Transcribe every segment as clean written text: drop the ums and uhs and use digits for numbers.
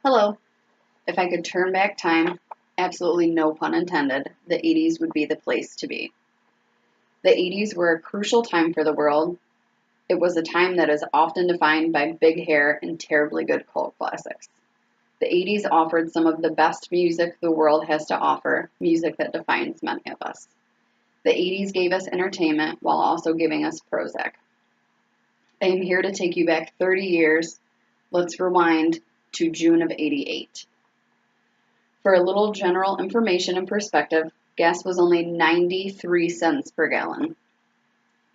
Hello. If I could turn back time, absolutely no pun intended, the 80s would be the place to be. The 80s were a crucial time for the world. It was a time that is often defined by big hair and terribly good cult classics. The 80s offered some of the best music the world has to offer, music that defines many of us. The 80s gave us entertainment while also giving us Prozac. I am here to take you back 30 years. Let's rewind to June of '88. For a little general information and perspective, gas was only 93 cents per gallon.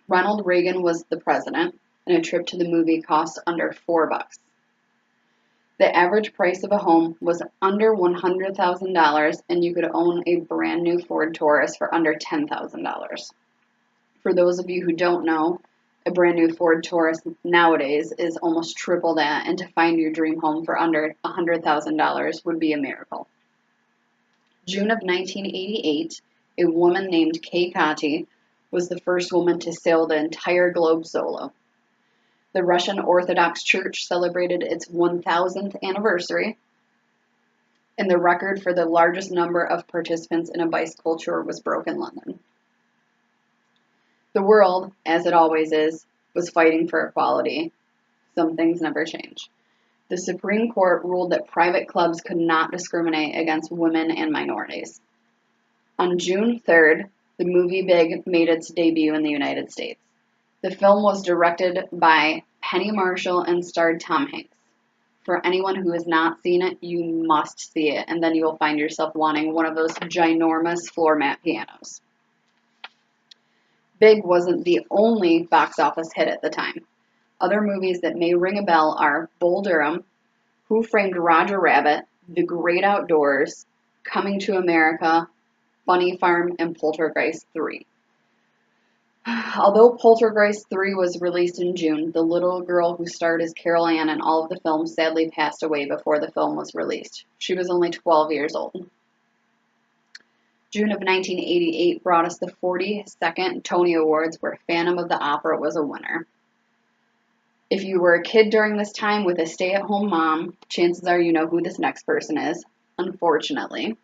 Ronald Reagan was the president, and a trip to the movie cost under $4. The average price of a home was under $100,000, and you could own a brand new Ford Taurus for under $10,000. For those of you who don't know, a brand new Ford Taurus nowadays is almost triple that, and to find your dream home for under $100,000 would be a miracle. June of 1988, a woman named Kay Cotty was the first woman to sail the entire globe solo. The Russian Orthodox Church celebrated its 1000th anniversary, and the record for the largest number of participants in a bicycle tour was broken in London. The world, as it always is, was fighting for equality. Some things never change. The Supreme Court ruled that private clubs could not discriminate against women and minorities. On June 3rd, the movie Big made its debut in the United States. The film was directed by Penny Marshall and starred Tom Hanks. For anyone who has not seen it, you must see it, and then you will find yourself wanting one of those ginormous floor mat pianos. Big wasn't the only box office hit at the time. Other movies that may ring a bell are Bull Durham, Who Framed Roger Rabbit, The Great Outdoors, Coming to America, Bunny Farm, and Poltergeist 3. Although Poltergeist 3 was released in June, the little girl who starred as Carol Ann in all of the films sadly passed away before the film was released. She was only 12 years old. June of 1988 brought us the 42nd Tony Awards, where Phantom of the Opera was a winner. If you were a kid during this time with a stay-at-home mom, chances are you know who this next person is, unfortunately.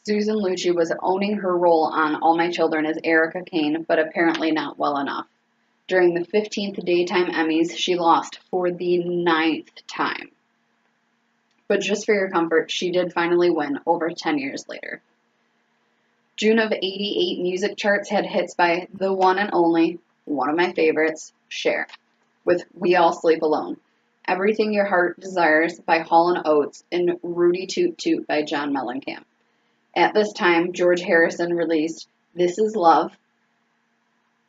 Susan Lucci was owning her role on All My Children as Erica Kane, but apparently not well enough. During the 15th Daytime Emmys, she lost for the 9th time. But just for your comfort, she did finally win over 10 years later. June of '88 music charts had hits by the one and only, one of my favorites, Cher, with We All Sleep Alone, Everything Your Heart Desires by Hall & Oates, and Rudy Toot Toot by John Mellencamp. At this time, George Harrison released This Is Love,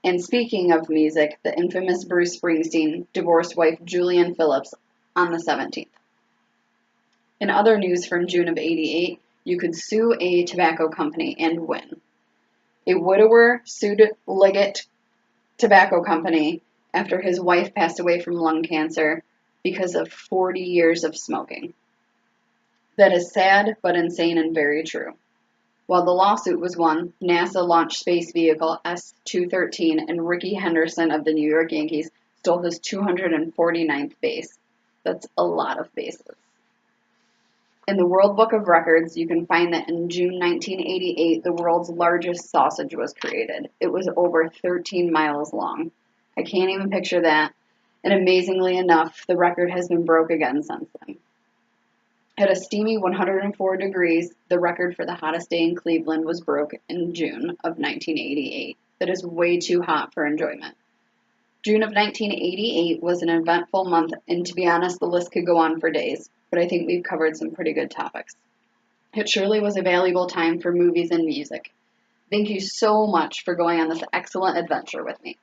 and speaking of music, the infamous Bruce Springsteen divorced wife Julianne Phillips on the 17th. In other news from June of '88, you could sue a tobacco company and win. A widower sued Liggett Tobacco Company after his wife passed away from lung cancer because of 40 years of smoking. That is sad, but insane and very true. While the lawsuit was won, NASA launched space vehicle S-213, and Rickey Henderson of the New York Yankees stole his 249th base. That's a lot of bases. In the World Book of Records, you can find that in June 1988, the world's largest sausage was created. It was over 13 miles long. I can't even picture that, and amazingly enough, the record has been broke again since then. At a steamy 104 degrees, the record for the hottest day in Cleveland was broke in June of 1988. That is way too hot for enjoyment. June of 1988 was an eventful month, and to be honest, the list could go on for days, but I think we've covered some pretty good topics. It surely was a valuable time for movies and music. Thank you so much for going on this excellent adventure with me.